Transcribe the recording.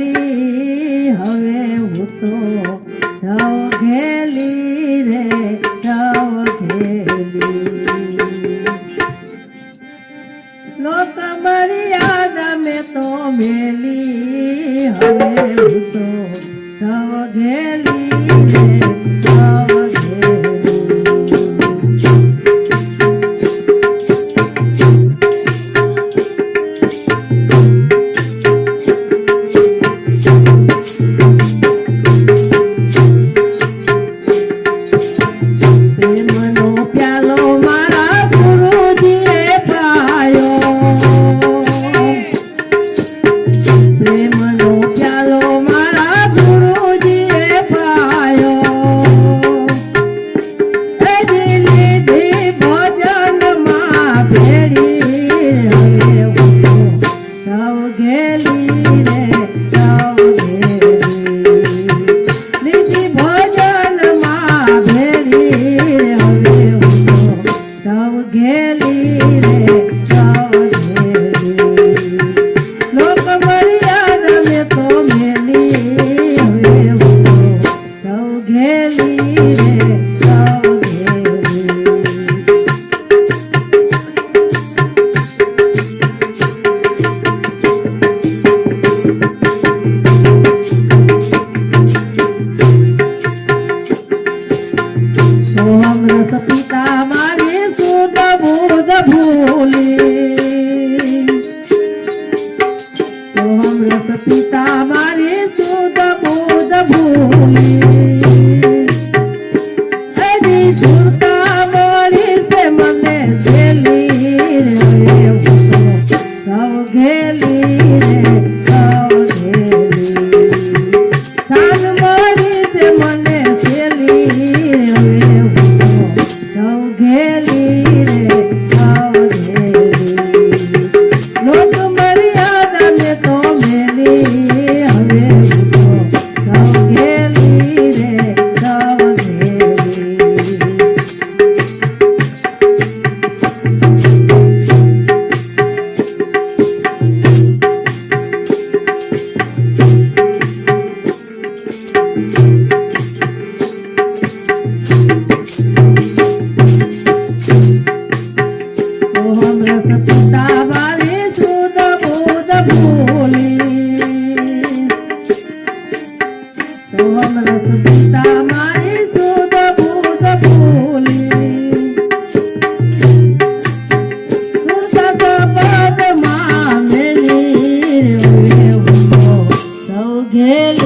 ઘેલી હવે હું તો સૌ ઘેલી રે સૌ ઘેલી લોક મર્યાદા મેં તો મેલી હવે હું તો સૌ ઘેલી રે સૌ ઘેલી पिता मारे सुध बुध भूले तो हम रस पिता मारे सुध बुध भूले अरे सुरता बोली से मने गेली रे सब गेली रे सब गेली सान बोली से मने गेली रे घेली रे सौ घेली लोक मर्यादा में तो मेली हवे तो सौ घेली रे सौ घेली पिता वाले सुध बुध भूले तो हम रस पिता मारे सुध बुध भूले सुध पद माँ मेली रे सौ घेली